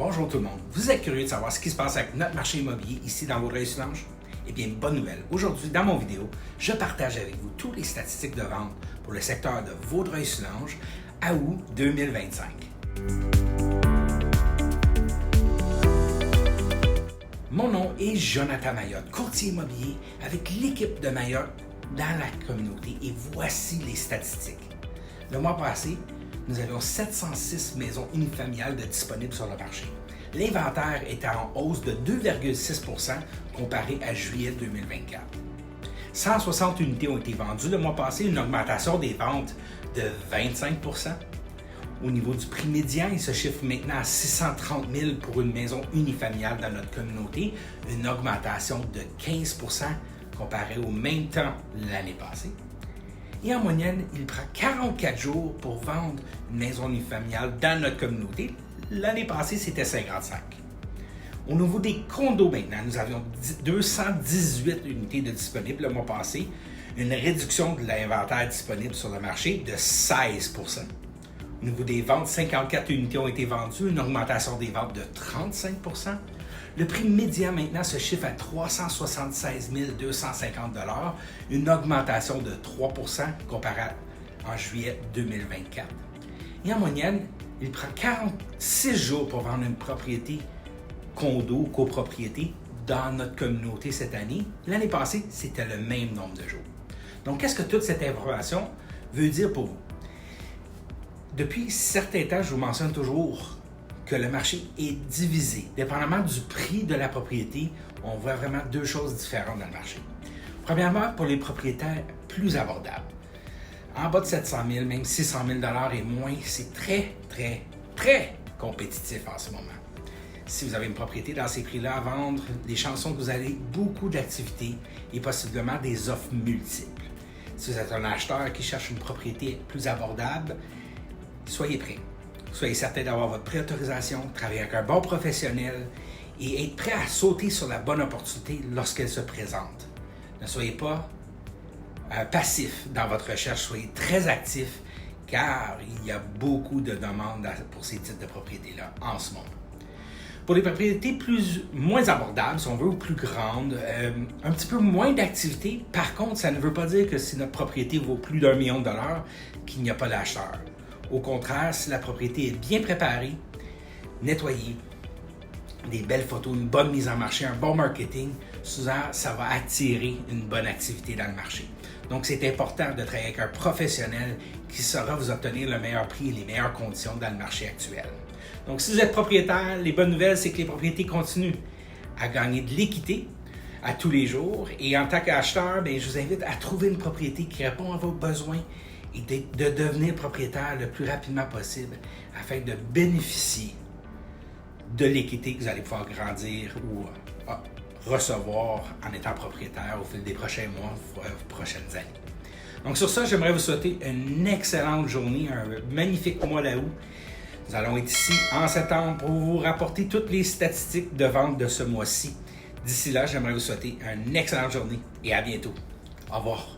Bonjour tout le monde. Vous êtes curieux de savoir ce qui se passe avec notre marché immobilier ici dans Vaudreuil-Soulanges? Eh bien, bonne nouvelle. Aujourd'hui, dans mon vidéo, je partage avec vous toutes les statistiques de vente pour le secteur de Vaudreuil-Soulanges à août 2025. Mon nom est Jonathan Mayotte, courtier immobilier avec l'équipe de Mayotte dans la communauté et voici les statistiques. Le mois passé, nous avions 706 maisons unifamiliales de disponibles sur le marché. L'inventaire était en hausse de 2,6 % comparé à juillet 2024. 160 unités ont été vendues le mois passé, une augmentation des ventes de 25 %. Au niveau du prix médian, il se chiffre maintenant à 630 000 pour une maison unifamiliale dans notre communauté, une augmentation de 15 % comparé au même temps l'année passée. Et en moyenne, il prend 44 jours pour vendre une maison unifamiliale dans notre communauté. L'année passée, c'était 55. Au niveau des condos maintenant, nous avions 218 unités de disponibles le mois passé, une réduction de l'inventaire disponible sur le marché de 16 %. Au niveau des ventes, 54 unités ont été vendues, une augmentation des ventes de 35 %. Le prix médian maintenant se chiffre à 376 250 $, une augmentation de 3 % comparé en juillet 2024. Et en moyenne, il prend 46 jours pour vendre une propriété condo, copropriété dans notre communauté cette année. L'année passée, c'était le même nombre de jours. Donc, qu'est-ce que toute cette information veut dire pour vous? Depuis certains temps, je vous mentionne toujours que le marché est divisé. Dépendamment du prix de la propriété, on voit vraiment deux choses différentes dans le marché. Premièrement, pour les propriétaires plus abordables. En bas de 700 000, même 600 000 $ et moins, c'est très compétitif en ce moment. Si vous avez une propriété dans ces prix-là à vendre, les chances sont que vous avez beaucoup d'activités et possiblement des offres multiples. Si vous êtes un acheteur qui cherche une propriété plus abordable, soyez prêts. Soyez certain d'avoir votre préautorisation, travailler avec un bon professionnel et être prêt à sauter sur la bonne opportunité lorsqu'elle se présente. Ne soyez pas passif dans votre recherche, soyez très actif car il y a beaucoup de demandes pour ces types de propriétés-là en ce moment. Pour les propriétés moins abordables, si on veut, ou plus grandes, un petit peu moins d'activité, par contre, ça ne veut pas dire que si notre propriété vaut plus d'1 million de dollars, qu'il n'y a pas d'acheteur. Au contraire, si la propriété est bien préparée, nettoyée, des belles photos, une bonne mise en marché, un bon marketing, souvent, ça va attirer une bonne activité dans le marché. Donc, c'est important de travailler avec un professionnel qui saura vous obtenir le meilleur prix et les meilleures conditions dans le marché actuel. Donc, si vous êtes propriétaire, les bonnes nouvelles, c'est que les propriétés continuent à gagner de l'équité à tous les jours. Et en tant qu'acheteur, je vous invite à trouver une propriété qui répond à vos besoins et de devenir propriétaire le plus rapidement possible afin de bénéficier de l'équité que vous allez pouvoir grandir ou recevoir en étant propriétaire au fil des prochains mois, prochaines années. Donc sur ça, j'aimerais vous souhaiter une excellente journée, un magnifique mois d'août. Nous allons être ici en septembre pour vous rapporter toutes les statistiques de vente de ce mois-ci. D'ici là, j'aimerais vous souhaiter une excellente journée et à bientôt. Au revoir.